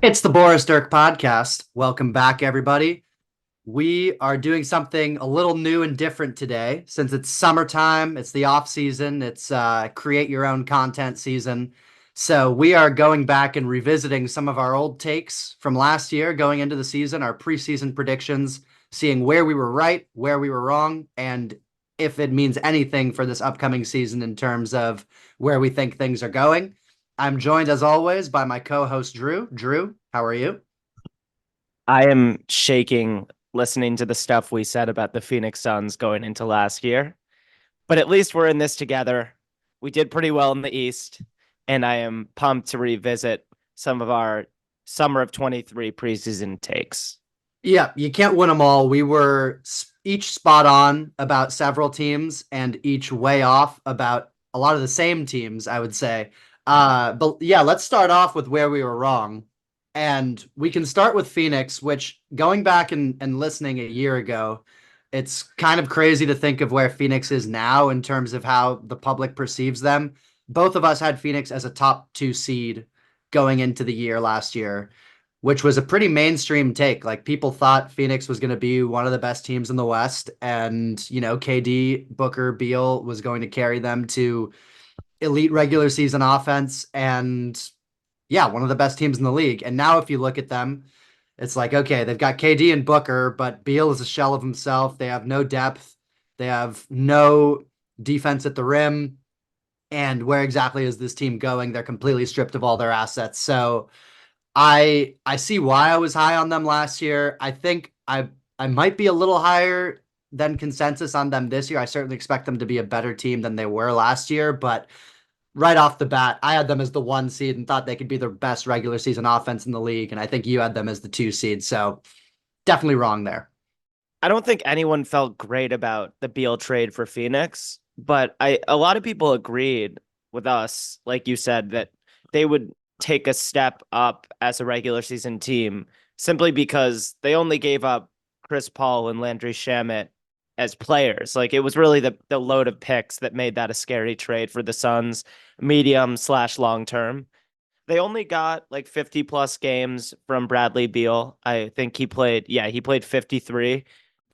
It's the Boris Dirk podcast. Welcome back, everybody. We are doing something a little new and different today since it's summertime, it's the off season, it's create your own content season. So we are going back and revisiting some of our old takes from last year going into the season, our preseason predictions, seeing where we were right, where we were wrong, and if it means anything for this upcoming season in terms of where we think things are going. I'm joined as always by my co-host Drew. Drew, how are you? I am shaking listening to the stuff we said about the Phoenix Suns going into last year, but at least we're in this together. We did pretty well in the East, and I am pumped to revisit some of our summer of 23 preseason takes. Yeah, you can't win them all. We were each spot on about several teams and each way off about a lot of the same teams, I would say. But yeah, let's start off with where we were wrong. And we can start with Phoenix, which going back and listening a year ago, it's kind of crazy to think of where Phoenix is now in terms of how the public perceives them. Both of us had Phoenix as a top two seed going into the year last year, which was a pretty mainstream take. Like people thought Phoenix was going to be one of the best teams in the West, and KD, Booker, Beal was going to carry them to elite regular season offense, and yeah, one of the best teams in the league. And now if you look at them, it's like okay, they've got KD and Booker, but Beal is a shell of himself. They have no depth. They have no defense at the rim. And where exactly is this team going? They're completely stripped of all their assets. So I see why I was high on them last year. I think I might be a little higher than consensus on them this year. I certainly expect them to be a better team than they were last year, but right off the bat, I had them as the one seed and thought they could be the best regular season offense in the league, and I think you had them as the two seed. So definitely wrong there. I don't think anyone felt great about the Beal trade for Phoenix, but a lot of people agreed with us, like you said, that they would take a step up as a regular season team simply because they only gave up Chris Paul and Landry Shamet as players. Like it was really the load of picks that made that a scary trade for the Suns, medium slash long term. They only got like 50 plus games from Bradley Beal. I think he played 53.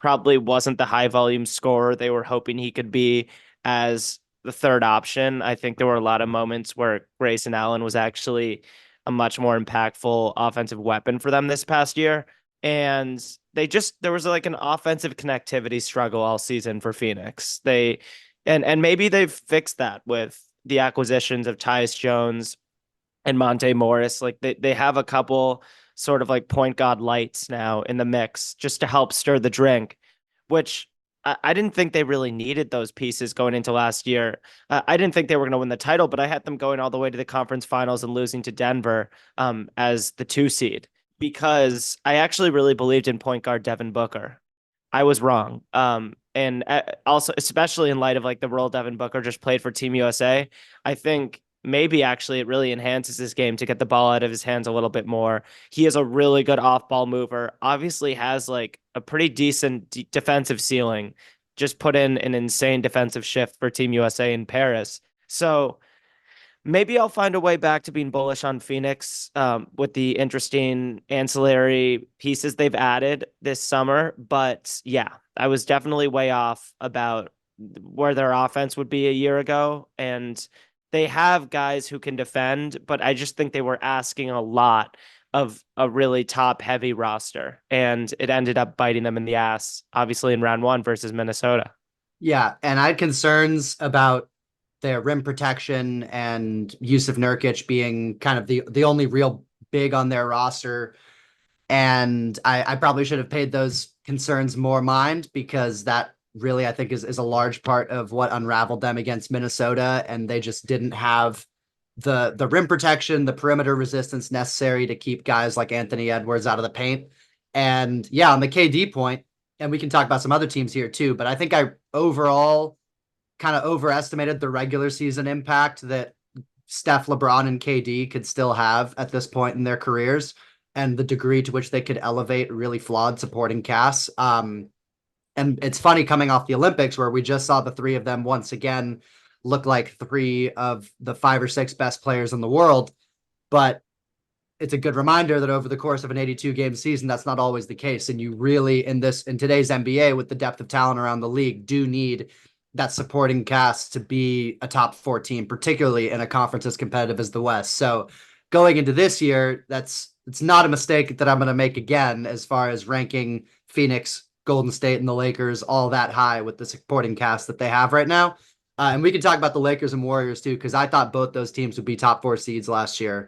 Probably wasn't the high volume scorer they were hoping he could be as the third option. I think there were a lot of moments where Grayson Allen was actually a much more impactful offensive weapon for them this past year. And there was like an offensive connectivity struggle all season for Phoenix. And maybe they've fixed that with the acquisitions of Tyus Jones and Monte Morris. Like they have a couple sort of like point guard lights now in the mix just to help stir the drink, which I didn't think they really needed those pieces going into last year. I didn't think they were going to win the title, but I had them going all the way to the conference finals and losing to Denver as the two seed because I actually really believed in point guard Devin Booker. I was wrong. And also, especially in light of like the role Devin Booker just played for Team USA, I think maybe actually it really enhances his game to get the ball out of his hands a little bit more. He is a really good off ball mover, obviously has like a pretty decent defensive ceiling, just put in an insane defensive shift for Team USA in Paris. So maybe I'll find a way back to being bullish on Phoenix with the interesting ancillary pieces they've added this summer. But yeah, I was definitely way off about where their offense would be a year ago. And they have guys who can defend, but I just think they were asking a lot of a really top heavy roster. And it ended up biting them in the ass, obviously in round one versus Minnesota. Yeah, and I had concerns about their rim protection and Yusuf Nurkic being kind of the only real big on their roster. And I probably should have paid those concerns more mind because that really I think is a large part of what unraveled them against Minnesota. And they just didn't have the rim protection, the perimeter resistance necessary to keep guys like Anthony Edwards out of the paint. And yeah, on the KD point, and we can talk about some other teams here too, but I think I overall kind of overestimated the regular season impact that Steph, LeBron, and KD could still have at this point in their careers and the degree to which they could elevate really flawed supporting casts. And it's funny coming off the Olympics where we just saw the three of them once again look like three of the five or six best players in the world. But it's a good reminder that over the course of an 82 game season, that's not always the case. And you really, in today's NBA, with the depth of talent around the league, do need that supporting cast to be a top four team, particularly in a conference as competitive as the West. So going into this year, it's not a mistake that I'm going to make again as far as ranking Phoenix, Golden State, and the Lakers all that high with the supporting cast that they have right now. And we can talk about the Lakers and Warriors too, because I thought both those teams would be top four seeds last year,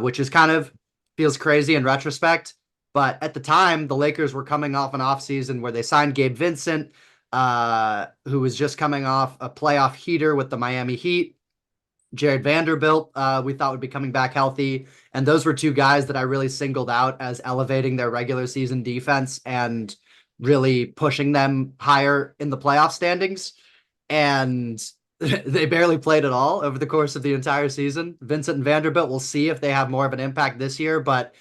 which is kind of feels crazy in retrospect. But at the time, the Lakers were coming off an offseason where they signed Gabe Vincent, who was just coming off a playoff heater with the Miami Heat. Jared Vanderbilt, we thought would be coming back healthy. And those were two guys that I really singled out as elevating their regular season defense and really pushing them higher in the playoff standings. And they barely played at all over the course of the entire season. Vincent and Vanderbilt, we'll see if they have more of an impact this year, but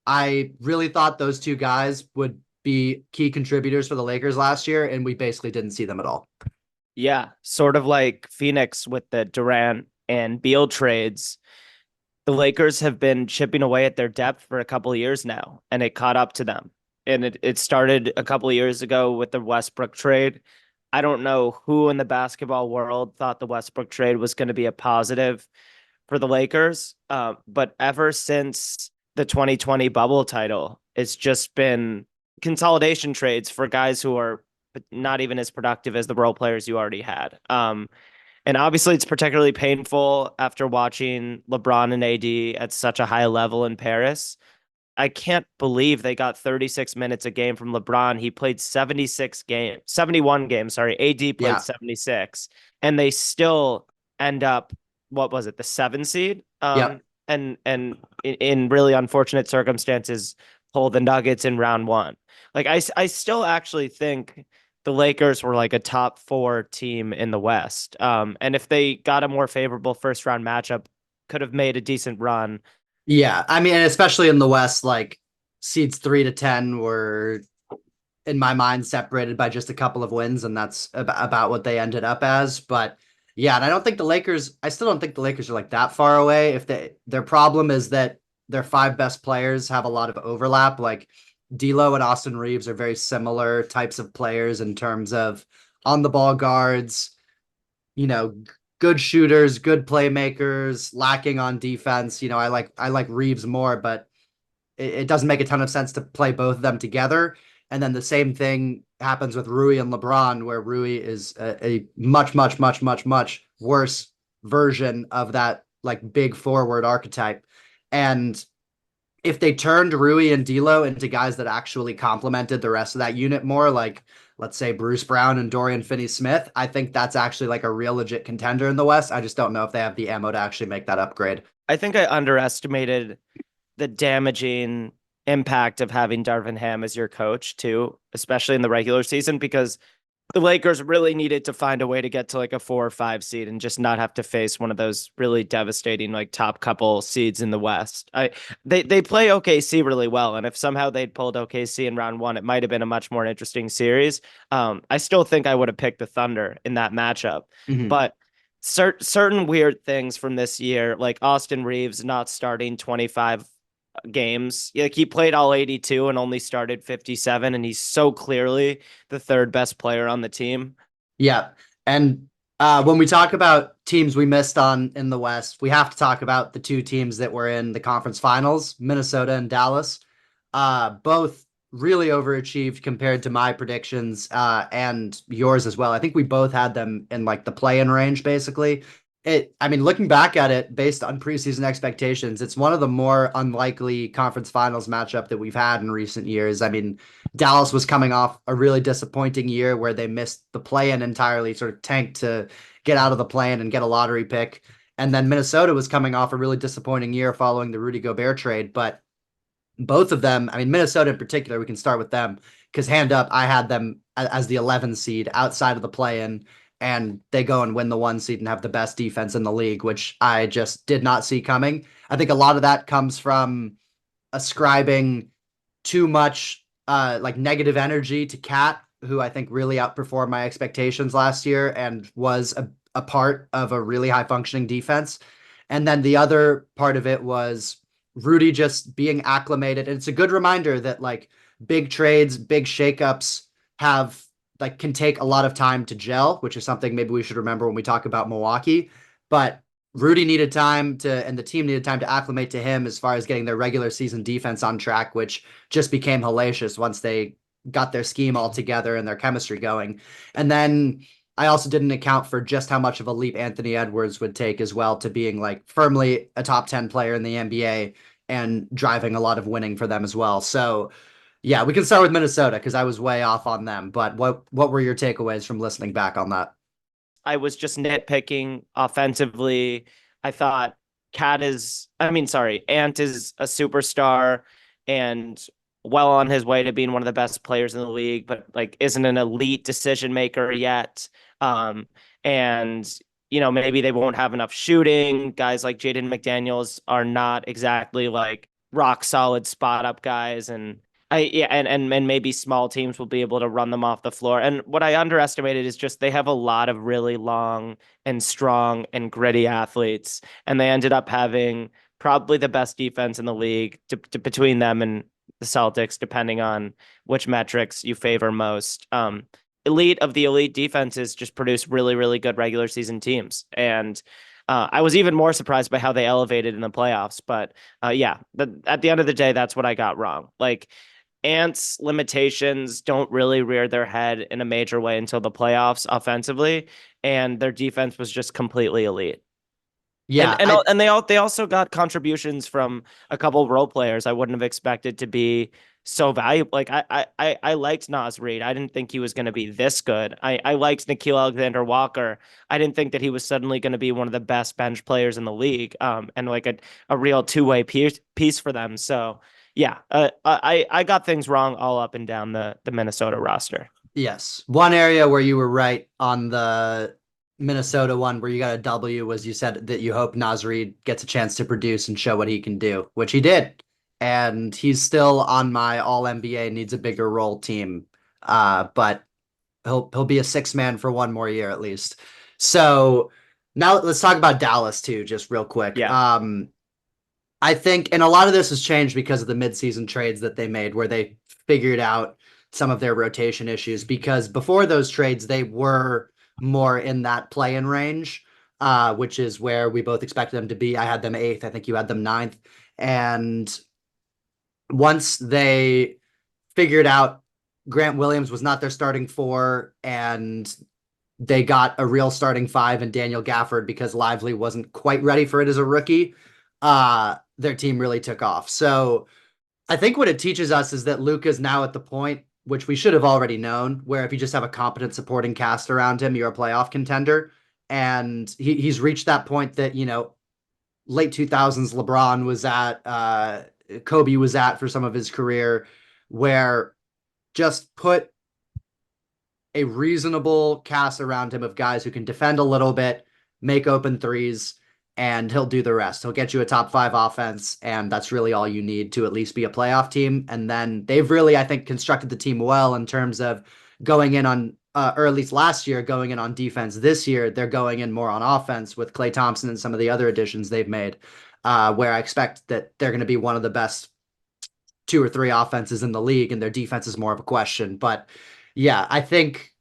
I really thought those two guys would be key contributors for the Lakers last year, and we basically didn't see them at all. Yeah, sort of like Phoenix with the Durant and Beal trades. The Lakers have been chipping away at their depth for a couple of years now, and it caught up to them. And it started a couple of years ago with the Westbrook trade. I don't know who in the basketball world thought the Westbrook trade was going to be a positive for the Lakers. But ever since the 2020 bubble title, it's just been consolidation trades for guys who are not even as productive as the role players you already had. And obviously, it's particularly painful after watching LeBron and AD at such a high level in Paris. I can't believe they got 36 minutes a game from LeBron. He played 71 games, sorry. AD played Yeah. 76, and they still end up, what was it, the 7 seed? Yep. And in really unfortunate circumstances, pull the Nuggets in round 1. Like I still actually think the Lakers were like a top 4 team in the West. And if they got a more favorable first round matchup, could have made a decent run. Yeah. I mean, especially in the West, like seeds 3 to 10 were, in my mind, separated by just a couple of wins, and that's about what they ended up as. But yeah, and I still don't think the Lakers are like that far away. If their problem is that their 5 best players have a lot of overlap, like D'Lo and Austin Reeves are very similar types of players in terms of on the ball guards, you know, good shooters, good playmakers, lacking on defense. I like Reeves more, but it doesn't make a ton of sense to play both of them together. And then the same thing happens with Rui and LeBron, where Rui is a much, much, much, much, much worse version of that like big forward archetype. And if they turned Rui and D'Lo into guys that actually complemented the rest of that unit more, like let's say Bruce Brown and Dorian Finney-Smith, I think that's actually like a real legit contender in the West. I just don't know if they have the ammo to actually make that upgrade. I think I underestimated the damaging impact of having Darvin Ham as your coach too, especially in the regular season, because the Lakers really needed to find a way to get to like a 4 or 5 seed and just not have to face one of those really devastating like top couple seeds in the West. They play OKC really well, and if somehow they'd pulled OKC in round 1, it might have been a much more interesting series. I still think I would have picked the Thunder in that matchup, Mm-hmm. but certain weird things from this year, like Austin Reeves not starting 25 games. Like he played all 82 and only started 57, and he's so clearly the 3rd best player on the team. Yeah. And when we talk about teams we missed on in the West, we have to talk about the 2 teams that were in the conference finals, Minnesota and Dallas. Both really overachieved compared to my predictions and yours as well. I think we both had them in like the play-in range, basically. I mean, looking back at it based on preseason expectations, it's one of the more unlikely conference finals matchup that we've had in recent years. I mean, Dallas was coming off a really disappointing year where they missed the play-in entirely, sort of tanked to get out of the play-in and get a lottery pick. And then Minnesota was coming off a really disappointing year following the Rudy Gobert trade. But both of them, I mean, Minnesota in particular, we can start with them because hand up, I had them as the 11 seed outside of the play-in, and they go and win the 1 seed and have the best defense in the league, which I just did not see coming. I think a lot of that comes from ascribing too much like negative energy to Cat, who I think really outperformed my expectations last year and was a part of a really high functioning defense. And then the other part of it was Rudy just being acclimated. And it's a good reminder that like big trades, big shakeups have like can take a lot of time to gel, which is something maybe we should remember when we talk about Milwaukee. But Rudy needed time to, and the team needed time to acclimate to him as far as getting their regular season defense on track, which just became hellacious once they got their scheme all together and their chemistry going. And then I also didn't account for just how much of a leap Anthony Edwards would take as well to being like firmly a top 10 player in the NBA and driving a lot of winning for them as well. So, yeah, we can start with Minnesota because I was way off on them. But what were your takeaways from listening back on that? I was just nitpicking offensively. I thought Ant is a superstar and well on his way to being one of the best players in the league, but like isn't an elite decision maker yet. And maybe they won't have enough shooting. Guys like Jaden McDaniels are not exactly like rock solid spot up guys, and and maybe small teams will be able to run them off the floor. And what I underestimated is just they have a lot of really long and strong and gritty athletes, and they ended up having probably the best defense in the league between them and the Celtics, depending on which metrics you favor most. Elite of the elite defenses just produce really, really good regular season teams. And I was even more surprised by how they elevated in the playoffs. But at the end of the day, that's what I got wrong. Like, Ants' limitations don't really rear their head in a major way until the playoffs offensively, and their defense was just completely elite. And Yeah, and and they also got contributions from a couple of role players I wouldn't have expected to be so valuable. Like I liked Nas Reed. I didn't think he was going to be this good. I liked Nickeil Alexander-Walker. I didn't think that he was suddenly going to be one of the best bench players in the league. And like a real two-way piece for them. So yeah, I got things wrong all up and down the Minnesota roster. yes. One area where you were right on the Minnesota one where you got a W was you said that you hope Naz Reid gets a chance to produce and show what he can do, which he did. And he's still on my all NBA needs a bigger role team. But he'll be a six man for one more year at least. So now let's talk about Dallas too, just real quick. Yeah. I think, and a lot of this has changed because of the midseason trades that they made, where they figured out some of their rotation issues. Because before those trades, they were more in that play-in range, which is where we both expected them to be. I had them eighth. I think you had them ninth. And once they figured out Grant Williams was not their starting four, and they got a real starting five and Daniel Gafford because Lively wasn't quite ready for it as a rookie. Their team really took off. So I think what it teaches us is that Luka's now at the point, which we should have already known, where if you just have a competent supporting cast around him, you're a playoff contender. And he's reached that point that, late 2000s LeBron was at, Kobe was at for some of his career, where just put a reasonable cast around him of guys who can defend a little bit, make open threes, and he'll do the rest. He'll get you a top five offense, and that's really all you need to at least be a playoff team. And then they've really, I think, constructed the team well in terms of going in on, or at least last year, going in on defense. This year, they're going in more on offense with Klay Thompson and some of the other additions they've made, where I expect that they're going to be one of the best two or three offenses in the league, and their defense is more of a question. But yeah, I think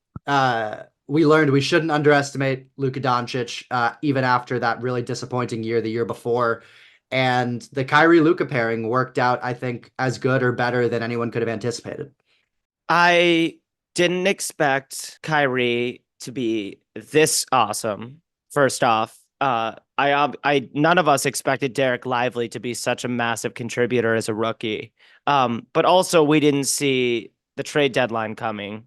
we learned we shouldn't underestimate Luka Doncic, even after that really disappointing year the year before. And the Kyrie Luka pairing worked out, I think, as good or better than anyone could have anticipated. I didn't expect Kyrie to be this awesome. First off, I none of us expected Derek Lively to be such a massive contributor as a rookie. But also we didn't see the trade deadline coming.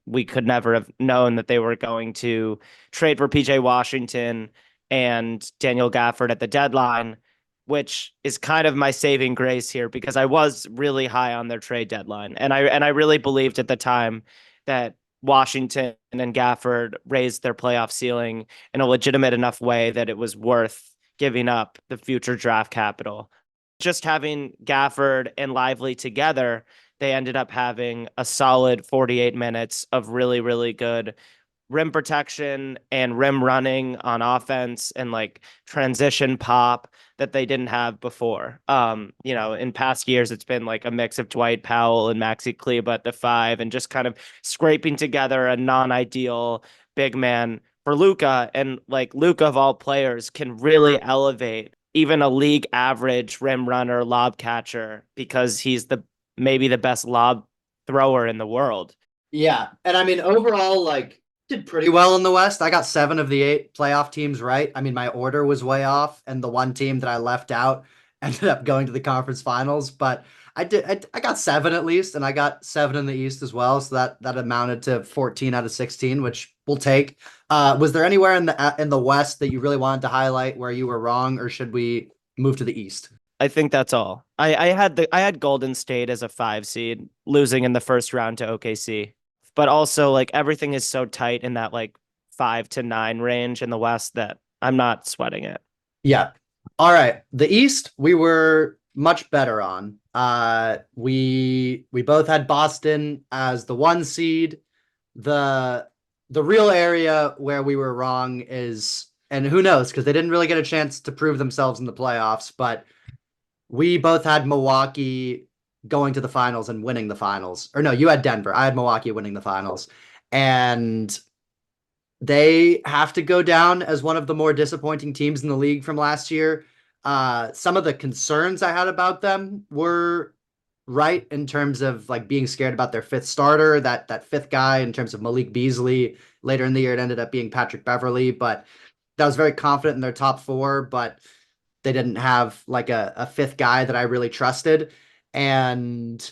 We could never have known that they were going to trade for PJ Washington and Daniel Gafford at the deadline, which is kind of my saving grace here because I was really high on their trade deadline. And I really believed at the time that Washington and Gafford raised their playoff ceiling in a legitimate enough way that it was worth giving up the future draft capital. Just having Gafford and Lively together, they ended up having a solid 48 minutes of really, really good rim protection and rim running on offense and like transition pop that they didn't have before. In past years, it's been like a mix of Dwight Powell and Maxi Kleber at the five and just kind of scraping together a non-ideal big man for Luka. And like Luka of all players can really elevate even a league average rim runner, lob catcher, because he's maybe the best lob thrower in the world. Yeah. And I mean, overall, like, did pretty well in the West. I got 7 of the 8 playoff teams right. I mean, my order was way off, and the one team that I left out ended up going to the conference finals. But I got 7 at least, and I got 7 in the East as well. So that amounted to 14 out of 16, which we'll take. Was there anywhere in the West that you really wanted to highlight where you were wrong, or should we move to the East? I think that's all. I had Golden State as a 5 seed, losing in the first round to OKC. But also like everything is so tight in that like 5 to 9 range in the West that I'm not sweating it. Yeah. All right. The East, we were much better on. We both had Boston as the 1 seed. The real area where we were wrong is, and who knows, because they didn't really get a chance to prove themselves in the playoffs, but we both had Milwaukee going to the finals and winning the finals. Or no, you had Denver. I had Milwaukee winning the finals. And they have to go down as one of the more disappointing teams in the league from last year. Some of the concerns I had about them were right in terms of like being scared about their fifth starter, that fifth guy in terms of Malik Beasley. Later in the year, it ended up being Patrick Beverly, but that was very confident in their top four, but they didn't have like a fifth guy that I really trusted. And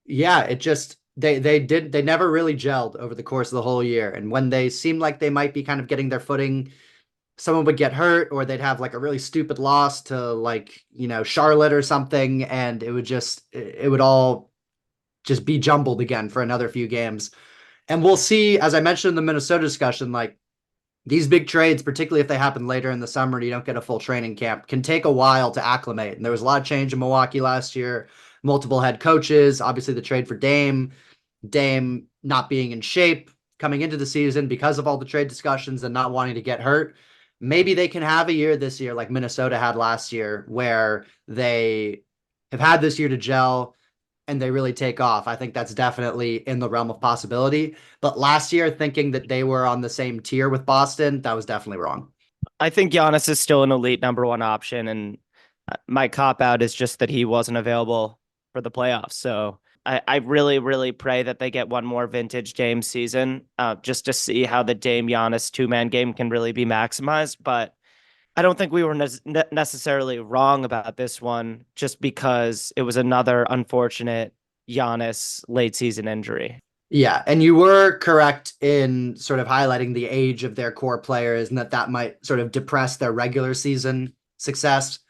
yeah, it just they never really gelled over the course of the whole year. And when they seemed like they might be kind of getting their footing, someone would get hurt or they'd have like a really stupid loss to like, Charlotte or something, and it would all just be jumbled again for another few games. And we'll see, as I mentioned in the Minnesota discussion, like these big trades, particularly if they happen later in the summer and you don't get a full training camp, can take a while to acclimate. And there was a lot of change in Milwaukee last year, multiple head coaches, obviously the trade for Dame not being in shape coming into the season because of all the trade discussions and not wanting to get hurt. Maybe they can have a year this year like Minnesota had last year where they have had this year to gel and they really take off. I think that's definitely in the realm of possibility. But last year, thinking that they were on the same tier with Boston, that was definitely wrong. I think Giannis is still an elite number one option, and my cop out is just that he wasn't available for the playoffs. So I really, really pray that they get one more vintage Dame season, just to see how the Dame Giannis 2-man game can really be maximized. But I don't think we were necessarily wrong about this one, just because it was another unfortunate Giannis late season injury. Yeah, and you were correct in sort of highlighting the age of their core players and that might sort of depress their regular season success.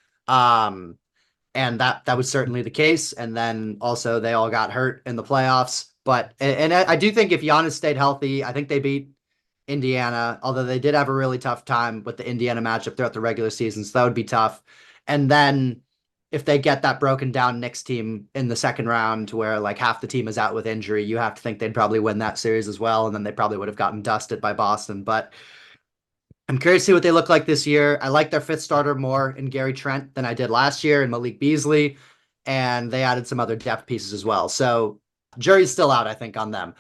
And that was certainly the case. And then also they all got hurt in the playoffs. But and I do think if Giannis stayed healthy, I think they beat Indiana, although they did have a really tough time with the Indiana matchup throughout the regular season. So that would be tough. And then if they get that broken down Knicks team in the second round where like half the team is out with injury, you have to think they'd probably win that series as well. And then they probably would have gotten dusted by Boston. But I'm curious to see what they look like this year. I like their fifth starter more in Gary Trent than I did last year in Malik Beasley. And they added some other depth pieces as well. So jury's still out, I think, on them.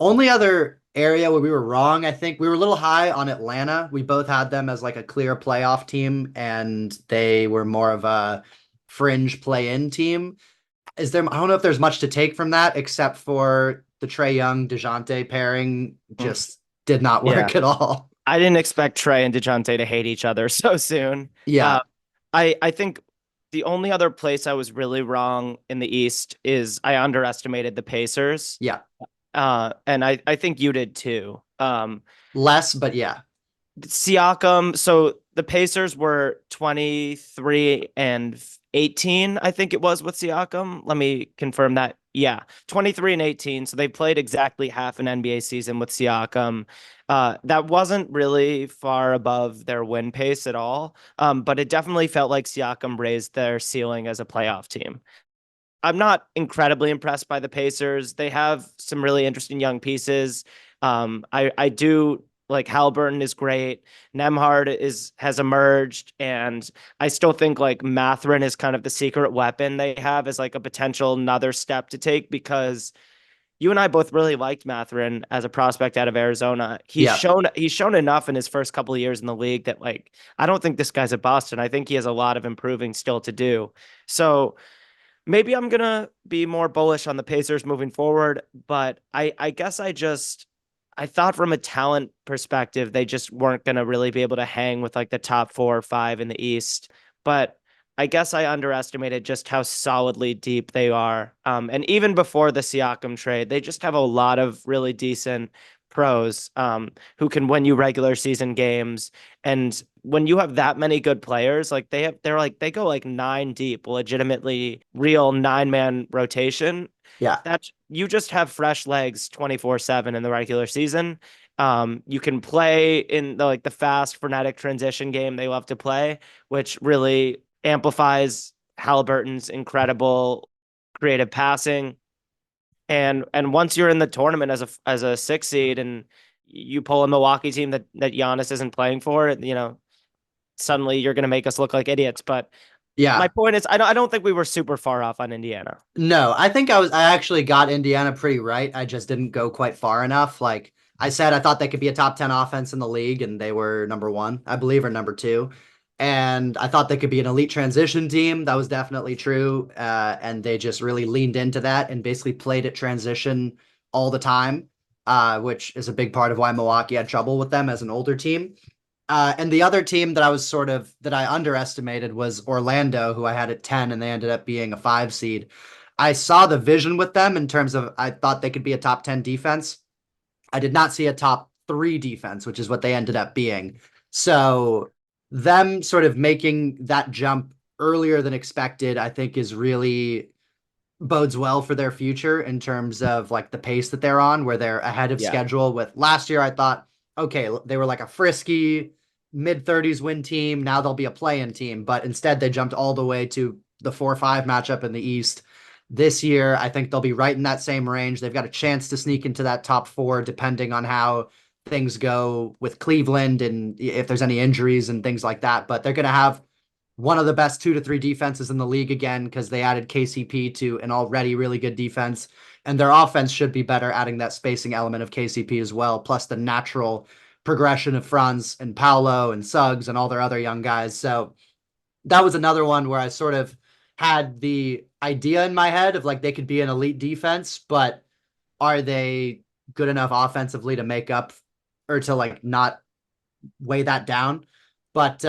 Only other area where we were wrong, I think we were a little high on Atlanta. We both had them as like a clear playoff team, and they were more of a fringe play-in team. I don't know if there's much to take from that, except for the Trae Young DeJounte pairing just did not Yeah. work at all. I didn't expect Trae and DeJounte to hate each other so soon. Yeah. I think the only other place I was really wrong in the East is I underestimated the Pacers. Yeah. And I think you did too. Less, but yeah. Siakam, so the Pacers were 23 and 18, I think it was with Siakam. Let me confirm that. Yeah, 23 and 18. So they played exactly half an NBA season with Siakam. That wasn't really far above their win pace at all. But it definitely felt like Siakam raised their ceiling as a playoff team. I'm not incredibly impressed by the Pacers. They have some really interesting young pieces. I do like Halliburton is great. Nemhard has emerged, and I still think like Matherin is kind of the secret weapon they have as like a potential another step to take because you and I both really liked Matherin as a prospect out of Arizona. Yeah. He's shown enough in his first couple of years in the league that like I don't think this guy's a bust, and I think he has a lot of improving still to do. So maybe I'm gonna be more bullish on the Pacers moving forward, but I guess I thought from a talent perspective they just weren't gonna really be able to hang with like the top 4 or 5 in the East. But I guess I underestimated just how solidly deep they are. And even before the Siakam trade, they just have a lot of really decent pros who can win you regular season games. And when you have that many good players, like they go like 9 deep, legitimately real 9-man rotation. Yeah. That you just have fresh legs 24/7 in the regular season. You can play in the like the fast frenetic transition game they love to play, which really amplifies Halliburton's incredible creative passing. And once you're in the tournament as a 6 seed and you pull a Milwaukee team that Giannis isn't playing for, suddenly you're going to make us look like idiots. But my Yeah. point is, I don't think we were super far off on Indiana. No, I actually got Indiana pretty right. I just didn't go quite far enough. Like I said, I thought they could be a top 10 offense in the league, and they were number one, I believe, or number two. And I thought they could be an elite transition team. That was definitely true. And they just really leaned into that and basically played at transition all the time, which is a big part of why Milwaukee had trouble with them as an older team. And the other team that I underestimated was Orlando, who I had at 10, and they ended up being a 5 seed. I saw the vision with them in terms of I thought they could be a top 10 defense. I did not see a top three defense, which is what they ended up being. So them sort of making that jump earlier than expected, I think is really bodes well for their future in terms of like the pace that they're on, where they're ahead of Yeah. schedule. With last year, I thought, okay, they were like a frisky mid 30s win team. Now they'll be a play-in team, but instead they jumped all the way to the 4-5 matchup in the East. This year, I think they'll be right in that same range. They've got a chance to sneak into that top four, depending on how things go with Cleveland and if there's any injuries and things like that. But they're going to have one of the best 2 to 3 defenses in the league again because they added KCP to an already really good defense. And their offense should be better, adding that spacing element of KCP as well, plus the natural progression of Franz and Paolo and Suggs and all their other young guys. So that was another one where I sort of had the idea in my head of like they could be an elite defense, but are they good enough offensively to make up or to like not weigh that down? But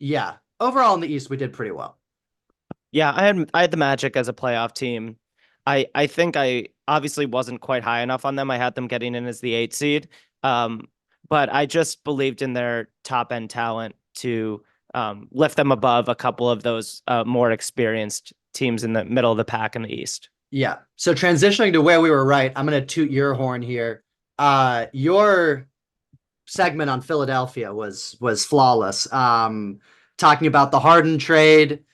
yeah, overall in the East, we did pretty well. Yeah, I had the Magic as a playoff team. I think I obviously wasn't quite high enough on them. I had them getting in as the 8 seed. Um, but I just believed in their top end talent to lift them above a couple of those more experienced teams in the middle of the pack in the East. Yeah. So transitioning to where we were right, I'm going to toot your horn here. Your segment on Philadelphia was flawless. Talking about the Harden trade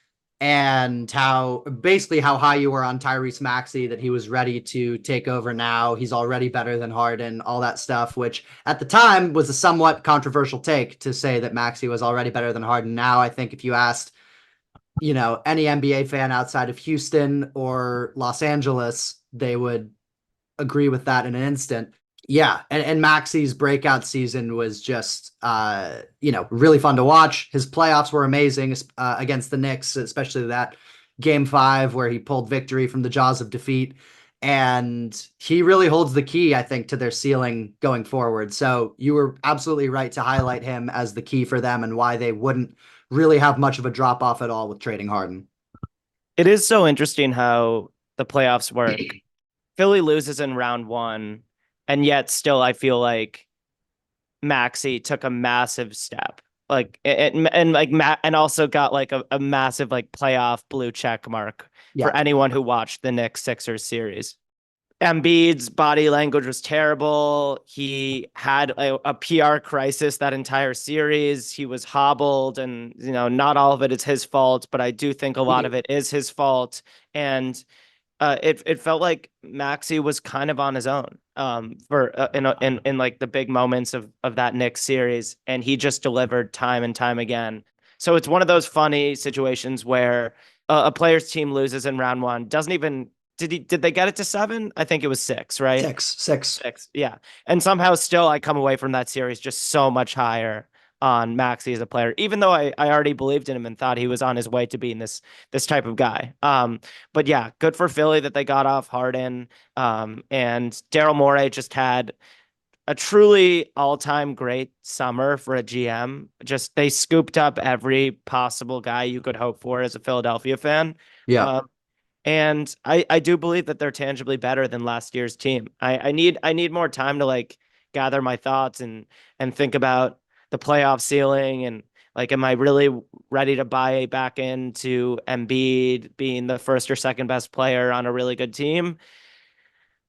and how basically how high you were on Tyrese Maxey, that he was ready to take over now. He's already better than Harden, all that stuff, which at the time was a somewhat controversial take to say that Maxey was already better than Harden. Now, I think if you asked, any NBA fan outside of Houston or Los Angeles, they would agree with that in an instant. Yeah, and Maxey's breakout season was just really fun to watch. His playoffs were amazing against the Knicks, especially that game 5 where he pulled victory from the jaws of defeat. And he really holds the key, I think, to their ceiling going forward. So you were absolutely right to highlight him as the key for them and why they wouldn't really have much of a drop off at all with trading Harden. It is so interesting how the playoffs work. Philly loses in round one, and yet still I feel like Maxey took a massive step. Like and like Matt and also got like a massive like playoff blue check mark for Yeah. anyone who watched the Knicks Sixers series. Embiid's body language was terrible. He had a PR crisis that entire series. He was hobbled, and not all of it is his fault, but I do think a lot of it is his fault. And it felt like Maxey was kind of on his own for in like the big moments of that Knicks series, and he just delivered time and time again. So it's one of those funny situations where a player's team loses in round one, doesn't even did they get it to seven? I think it was six, right? Six. Six, yeah. And somehow still I come away from that series just so much higher on Maxey as a player, even though I already believed in him and thought he was on his way to being this type of guy. But yeah, good for Philly that they got off Harden. And Daryl Morey just had a truly all-time great summer for a GM. Just they scooped up every possible guy you could hope for as a Philadelphia fan. Yeah. Um, and I do believe that they're tangibly better than last year's team. I need more time to like gather my thoughts and think about the playoff ceiling and like am I really ready to buy back into Embiid being the first or second best player on a really good team?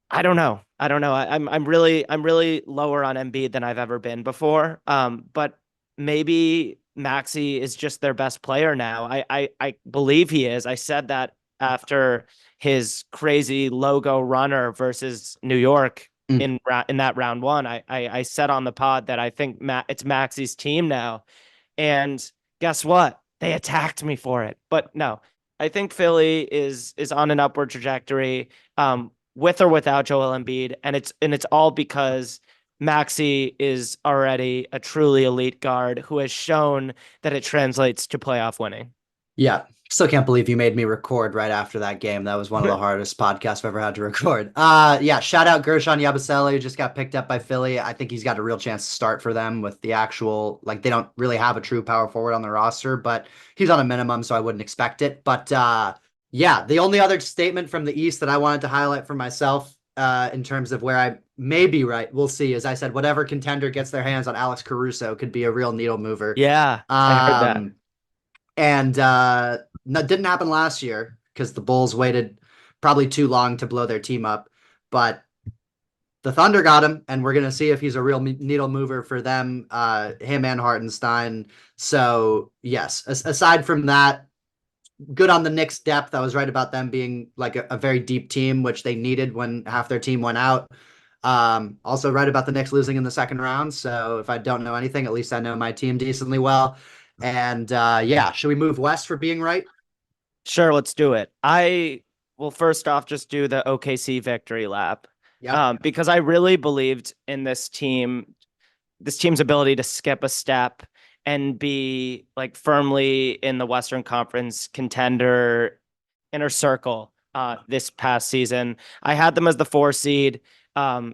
I don't know. I don't know. I'm really lower on Embiid than I've ever been before. But maybe Maxi is just their best player now. I believe he is. I said that after his crazy logo runner versus New York Mm. in that round one. I said on the pod that I think it's Maxi's team now. And guess what? They attacked me for it. But no, I think Philly is on an upward trajectory, with or without Joel Embiid, and it's all because Maxi is already a truly elite guard who has shown that it translates to playoff winning. Yeah. Still can't believe you made me record right after that game. That was one of the hardest podcasts I've ever had to record. Yeah, shout out Gershon Yabusele, who just got picked up by Philly. I think he's got a real chance to start for them with the actual, like, they don't really have a true power forward on the roster, but he's on a minimum, so I wouldn't expect it. But yeah, the only other statement from the East that I wanted to highlight for myself, in terms of where I may be right, we'll see. As I said, whatever contender gets their hands on Alex Caruso could be a real needle mover. Yeah, I heard that. Um, and no, didn't happen last year because the Bulls waited probably too long to blow their team up. But the Thunder got him, and we're gonna see if he's a real needle mover for them, him and Hartenstein. So yes, aside from that, good on the Knicks depth. I was right about them being like a very deep team, which they needed when half their team went out. Also right about the Knicks losing in the second round. So if I don't know anything, at least I know my team decently well. And yeah, should we move west for being right? Sure, let's do it. I will first off just do the OKC victory lap, Yep. because I really believed in this team's ability to skip a step and be like firmly in the Western Conference contender inner circle this past season. I had them as the 4 seed.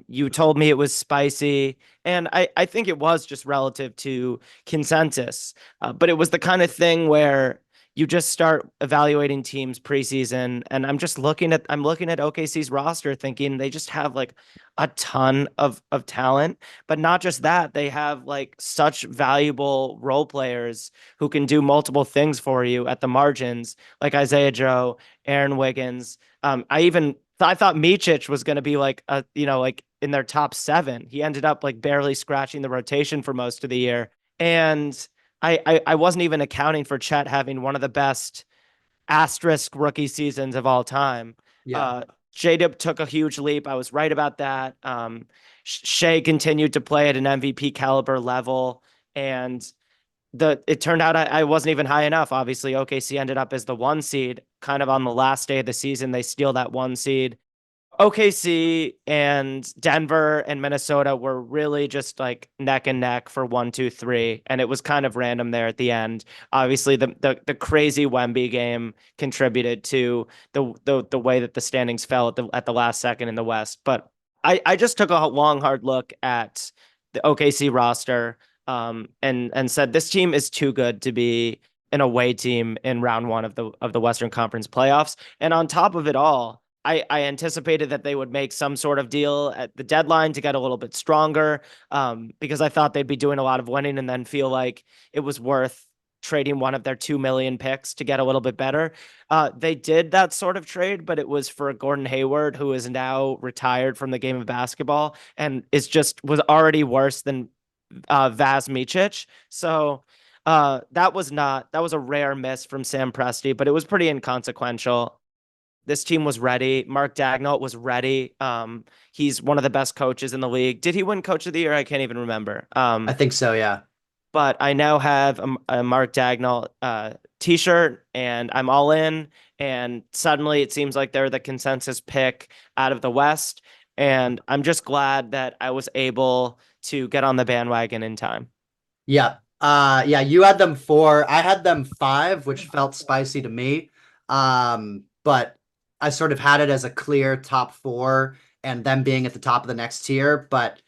You told me it was spicy, and I think it was just relative to consensus. But it was the kind of thing where you just start evaluating teams preseason, and I'm looking at OKC's roster, thinking they just have like a ton of talent, but not just that, they have like such valuable role players who can do multiple things for you at the margins, like Isaiah Joe, Aaron Wiggins. I thought Micic was going to be like like in their top seven. He ended up like barely scratching the rotation for most of the year, and I wasn't even accounting for Chet having one of the best asterisk rookie seasons of all time. Yeah. Uh, J-Dub took a huge leap. I was right about that. Shea continued to play at an MVP caliber level, and it turned out I wasn't even high enough. Obviously, OKC ended up as the 1 seed, kind of on the last day of the season. They steal that 1 seed. OKC and Denver and Minnesota were really just like neck and neck for 1, 2, 3, and it was kind of random there at the end. Obviously, the crazy Wemby game contributed to the way that the standings fell at the last second in the West. But I just took a long hard look at the OKC roster, and said this team is too good to be an away team in round one of the Western Conference playoffs. And on top of it all, I anticipated that they would make some sort of deal at the deadline to get a little bit stronger, because I thought they'd be doing a lot of winning and then feel like it was worth trading one of their 2 million picks to get a little bit better. They did that sort of trade, but it was for Gordon Hayward, who is now retired from the game of basketball and was already worse than Vaz Micic. So that was a rare miss from Sam Presti, but it was pretty inconsequential. This team was ready. Mark Dagnall was ready. He's one of the best coaches in the league. Did he win Coach of the Year? I can't even remember. I think so, yeah. But I now have a Mark Dagnall t-shirt, and I'm all in. And suddenly it seems like they're the consensus pick out of the West. And I'm just glad that I was able to get on the bandwagon in time. Yeah. Yeah, you had them 4. I had them 5, which felt spicy to me. But I sort of had it as a clear top 4 and them being at the top of the next tier. But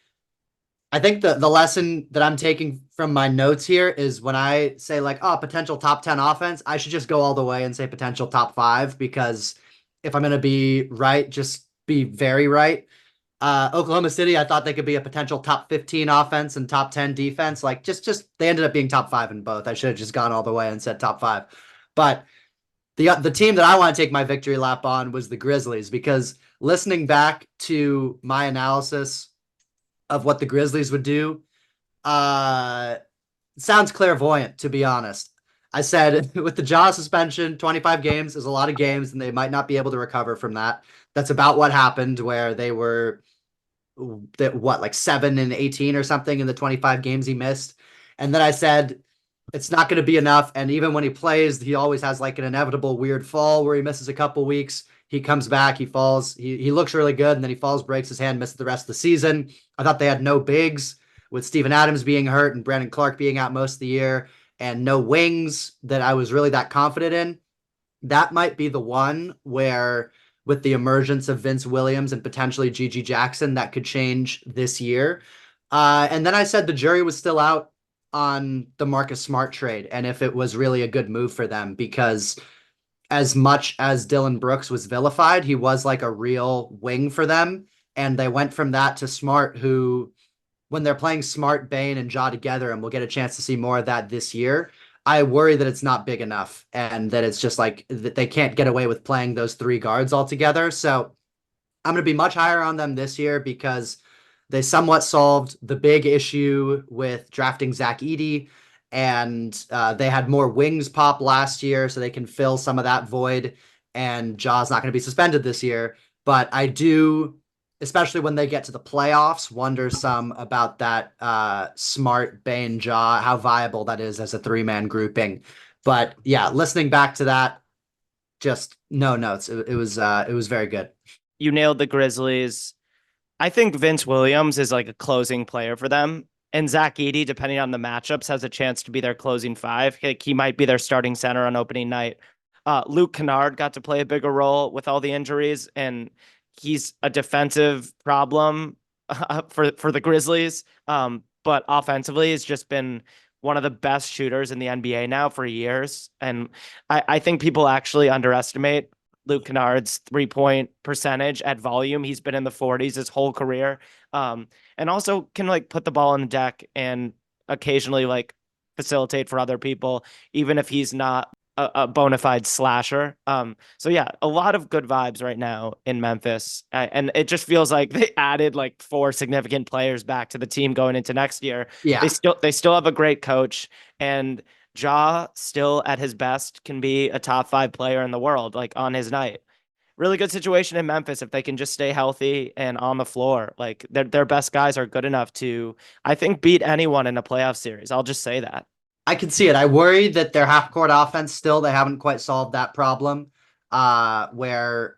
I think the lesson that I'm taking from my notes here is when I say like, oh, potential top 10 offense, I should just go all the way and say potential top 5 because if I'm gonna be right, just be very right. Oklahoma City, I thought they could be a potential top 15 offense and top 10 defense. Like just they ended up being top 5 in both. I should have just gone all the way and said top 5. But the team that I want to take my victory lap on was the Grizzlies because listening back to my analysis of what the Grizzlies would do, uh sounds clairvoyant to be honest. I said with the jaw suspension, 25 games is a lot of games and they might not be able to recover from that. That's about what happened where they were that what like 7 and 18 or something in the 25 games he missed. And then I said it's not going to be enough. And even when he plays, he always has like an inevitable weird fall where he misses a couple weeks. He comes back, he falls, he looks really good, and then he falls, breaks his hand, misses the rest of the season. I thought they had no bigs with Steven Adams being hurt and Brandon Clark being out most of the year, and no wings that I was really that confident in. That might be the one where with the emergence of Vince Williams and potentially Gigi Jackson, that could change this year. And then I said the jury was still out on the Marcus Smart trade and if it was really a good move for them because as much as Dylan Brooks was vilified, he was like a real wing for them. And they went from that to Smart, who, when they're playing Smart, Bane, and Jaw together, and we'll get a chance to see more of that this year, I worry that it's not big enough and that it's just like that they can't get away with playing those 3 guards all together. So I'm going to be much higher on them this year because they somewhat solved the big issue with drafting Zach Edey, and they had more wings pop last year, so they can fill some of that void. And Jaw's not going to be suspended this year, but I do, especially when they get to the playoffs, wonder some about that Smart Bane Jaw, how viable that is as a 3-man grouping. But yeah, listening back to that, just no notes. It was very good. You nailed the Grizzlies. I think Vince Williams is like a closing player for them. And Zach Edey, depending on the matchups, has a chance to be their closing 5. Like he might be their starting center on opening night. Luke Kennard got to play a bigger role with all the injuries, and he's a defensive problem for the Grizzlies. But offensively, has just been one of the best shooters in the NBA now for years. And I think people actually underestimate Luke Kennard's 3-point percentage at volume. He's been in the 40s his whole career. And also can like put the ball on the deck and occasionally like facilitate for other people, even if he's not a bona fide slasher. So yeah, a lot of good vibes right now in Memphis. And it just feels like they added like 4 significant players back to the team going into next year. Yeah. They still have a great coach, and Ja still at his best can be a top 5 player in the world, like on his night. Really good situation in Memphis if they can just stay healthy and on the floor. Like their best guys are good enough to, I think, beat anyone in a playoff series. I'll just say that. I can see it. I worry that their half court offense still they haven't quite solved that problem. Where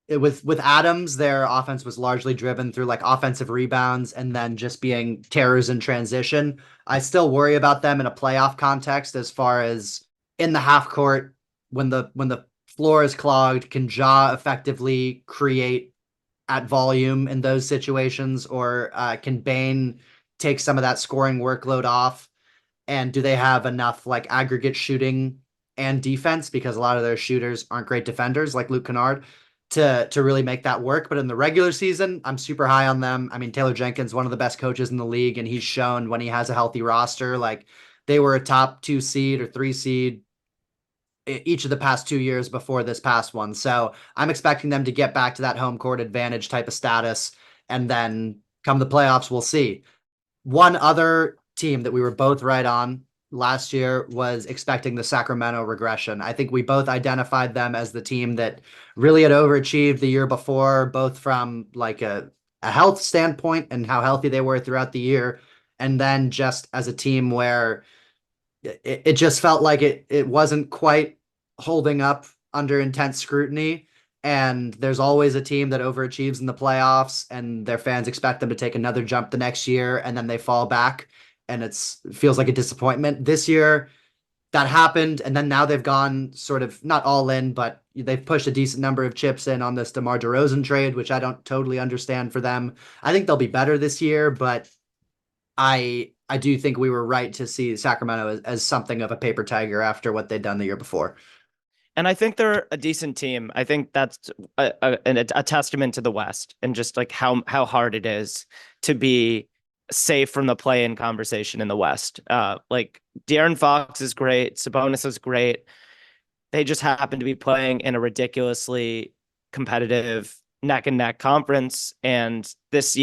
with Adams, their offense was largely driven through like offensive rebounds and then just being terrors in transition. I still worry about them in a playoff context as far as in the half court when the floor is clogged, can Ja effectively create at volume in those situations, or can Bane take some of that scoring workload off? And do they have enough like aggregate shooting and defense because a lot of their shooters aren't great defenders like Luke Kennard to really make that work. But in the regular season, I'm super high on them. I mean, Taylor Jenkins, one of the best coaches in the league, and he's shown when he has a healthy roster, like they were a top 2 seed or 3 seed each of the past 2 years before this past one. So I'm expecting them to get back to that home court advantage type of status. And then come the playoffs, we'll see. One other team that we were both right on last year was expecting the Sacramento regression. I think we both identified them as the team that really had overachieved the year before, both from like a health standpoint and how healthy they were throughout the year, and then just as a team where it just felt like it wasn't quite holding up under intense scrutiny. And there's always a team that overachieves in the playoffs, and their fans expect them to take another jump the next year, and then they fall back, and it feels like a disappointment. This year, that happened, and then now they've gone sort of not all in, but they've pushed a decent number of chips in on this DeMar DeRozan trade, which I don't totally understand for them. I think they'll be better this year, but I do think we were right to see Sacramento as something of a paper tiger after what they'd done the year before. And I think they're a decent team. I think that's a testament to the West and just like how hard it is to be safe from the play-in conversation in the West. Like De'Aaron Fox is great, Sabonis is great. They just happen to be playing in a ridiculously competitive neck and neck conference. And this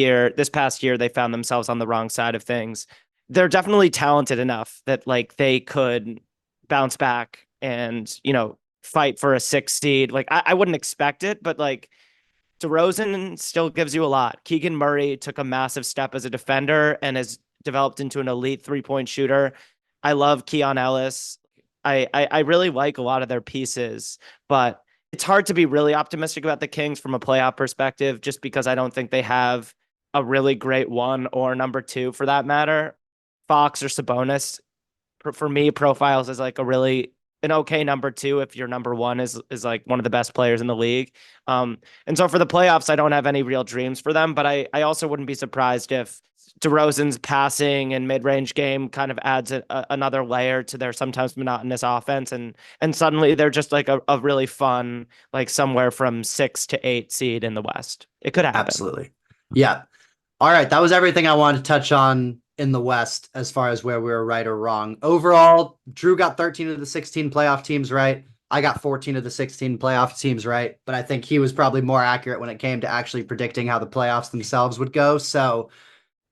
past year, they found themselves on the wrong side of things. They're definitely talented enough that like they could bounce back and, fight for a 6 seed. Like I wouldn't expect it, but like DeRozan still gives you a lot. Keegan Murray took a massive step as a defender and has developed into an elite 3-point shooter. I love Keon Ellis. I really like a lot of their pieces, but it's hard to be really optimistic about the Kings from a playoff perspective, just because I don't think they have a really great one or number two for that matter. Fox or Sabonis, for me, profiles as like an okay number two if your number one is like one of the best players in the league. And so for the playoffs, I don't have any real dreams for them, but I also wouldn't be surprised if DeRozan's passing and mid-range game kind of adds another layer to their sometimes monotonous offense. And suddenly they're just like a really fun, like somewhere from 6 to 8 seed in the West. It could happen. Absolutely. Yeah. All right. That was everything I wanted to touch on in the West as far as where we were right or wrong. Overall, Drew got 13 of the 16 playoff teams right. I got 14 of the 16 playoff teams right, but I think he was probably more accurate when it came to actually predicting how the playoffs themselves would go. So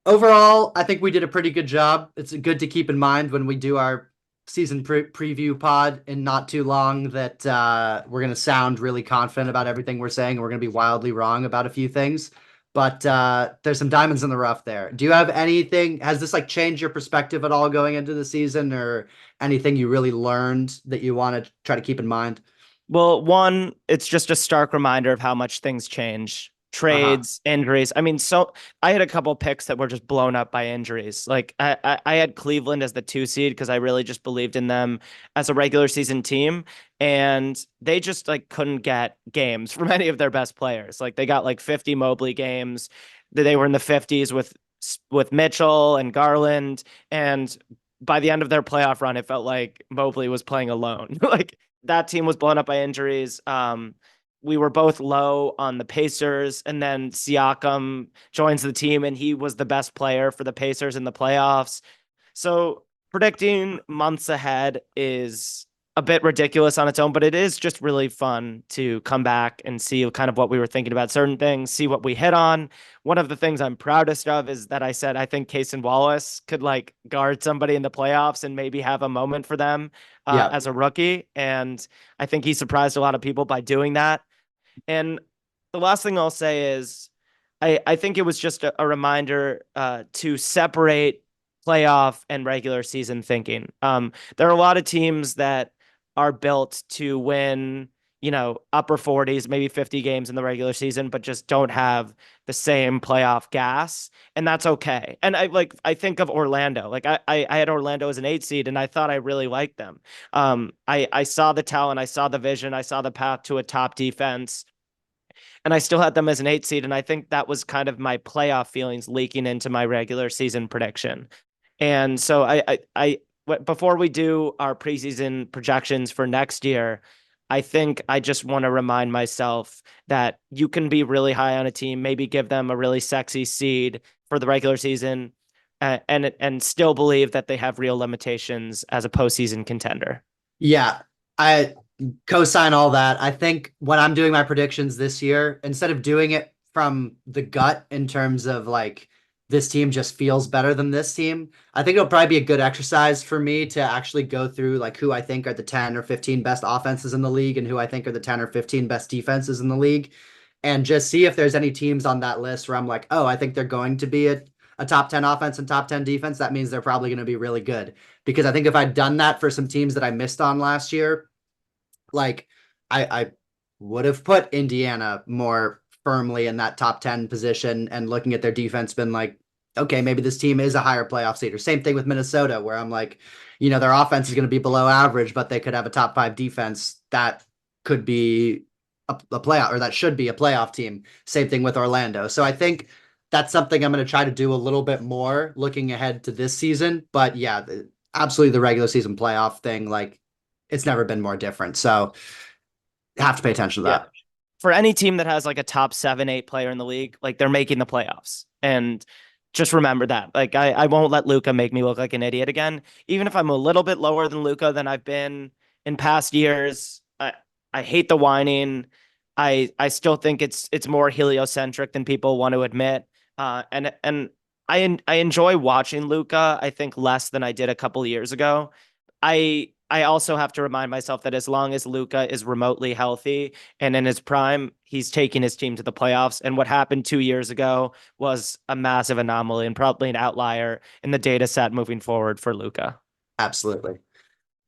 overall, I think we did a pretty good job. It's good to keep in mind when we do our season preview pod in not too long that we're going to sound really confident about everything we're saying. And we're going to be wildly wrong about a few things. But there's some diamonds in the rough there. Do you have anything? Has this like changed your perspective at all going into the season, or anything you really learned that you want to try to keep in mind? Well, one, it's just a stark reminder of how much things change. Uh-huh. Trades, injuries. I mean, so I had a couple picks that were just blown up by injuries. Like I had Cleveland as the 2 seed because I really just believed in them as a regular season team, and they just like couldn't get games from any of their best players. Like they got like 50 Mobley games. They were in the 50s with Mitchell and Garland, and by the end of their playoff run, it felt like Mobley was playing alone. Like that team was blown up by injuries. We were both low on the Pacers, and then Siakam joins the team, and he was the best player for the Pacers in the playoffs. So predicting months ahead is a bit ridiculous on its own, but it is just really fun to come back and see kind of what we were thinking about certain things, see what we hit on. One of the things I'm proudest of is that I said I think Case and Wallace could like guard somebody in the playoffs and maybe have a moment for them Yeah. as a rookie. And I think he surprised a lot of people by doing that. And the last thing I'll say is I think it was just a reminder to separate playoff and regular season thinking. There are a lot of teams that are built to win, upper 40s, maybe 50 games in the regular season, but just don't have the same playoff gas. And that's okay. And I think of Orlando. Like I had Orlando as an 8 seed and I thought I really liked them. I saw the talent, I saw the vision, I saw the path to a top defense, and I still had them as an 8 seed. And I think that was kind of my playoff feelings leaking into my regular season prediction. And so before we do our preseason projections for next year, I think I just want to remind myself that you can be really high on a team, maybe give them a really sexy seed for the regular season, and still believe that they have real limitations as a postseason contender. Yeah. I co-sign all that. I think when I'm doing my predictions this year, instead of doing it from the gut in terms of like this team just feels better than this team. I think it'll probably be a good exercise for me to actually go through like who I think are the 10 or 15 best offenses in the league and who I think are the 10 or 15 best defenses in the league, and just see if there's any teams on that list where I'm like, oh, I think they're going to be a top 10 offense and top 10 defense. That means they're probably going to be really good. Because I think if I'd done that for some teams that I missed on last year, like I would have put Indiana more firmly in that top 10 position, and looking at their defense been like, okay, maybe this team is a higher playoff seed. Or same thing with Minnesota, where I'm like, their offense is going to be below average, but they could have a top 5 defense that could be a playoff, or that should be a playoff team. Same thing with Orlando. So I think that's something I'm going to try to do a little bit more looking ahead to this season. But yeah, absolutely the regular season playoff thing, like it's never been more different. So have to pay attention to Yeah. that. For any team that has like a top 7, 8 player in the league, like they're making the playoffs. And just remember that. Like I won't let Luka make me look like an idiot again. Even if I'm a little bit lower than Luka than I've been in past years. I hate the whining. I still think it's more heliocentric than people want to admit. And I enjoy watching Luka, I think less than I did a couple years ago. I also have to remind myself that as long as Luka is remotely healthy and in his prime, he's taking his team to the playoffs. And what happened 2 years ago was a massive anomaly and probably an outlier in the data set moving forward for Luka. Absolutely.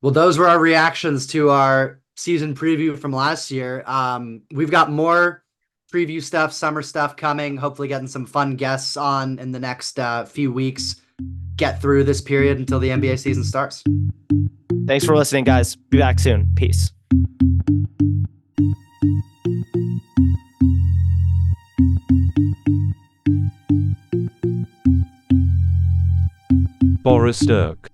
Well, those were our reactions to our season preview from last year. We've got more preview stuff, summer stuff coming. Hopefully, getting some fun guests on in the next few weeks. Get through this period until the NBA season starts. Thanks for listening, guys. Be back soon. Peace. Boris Dirk.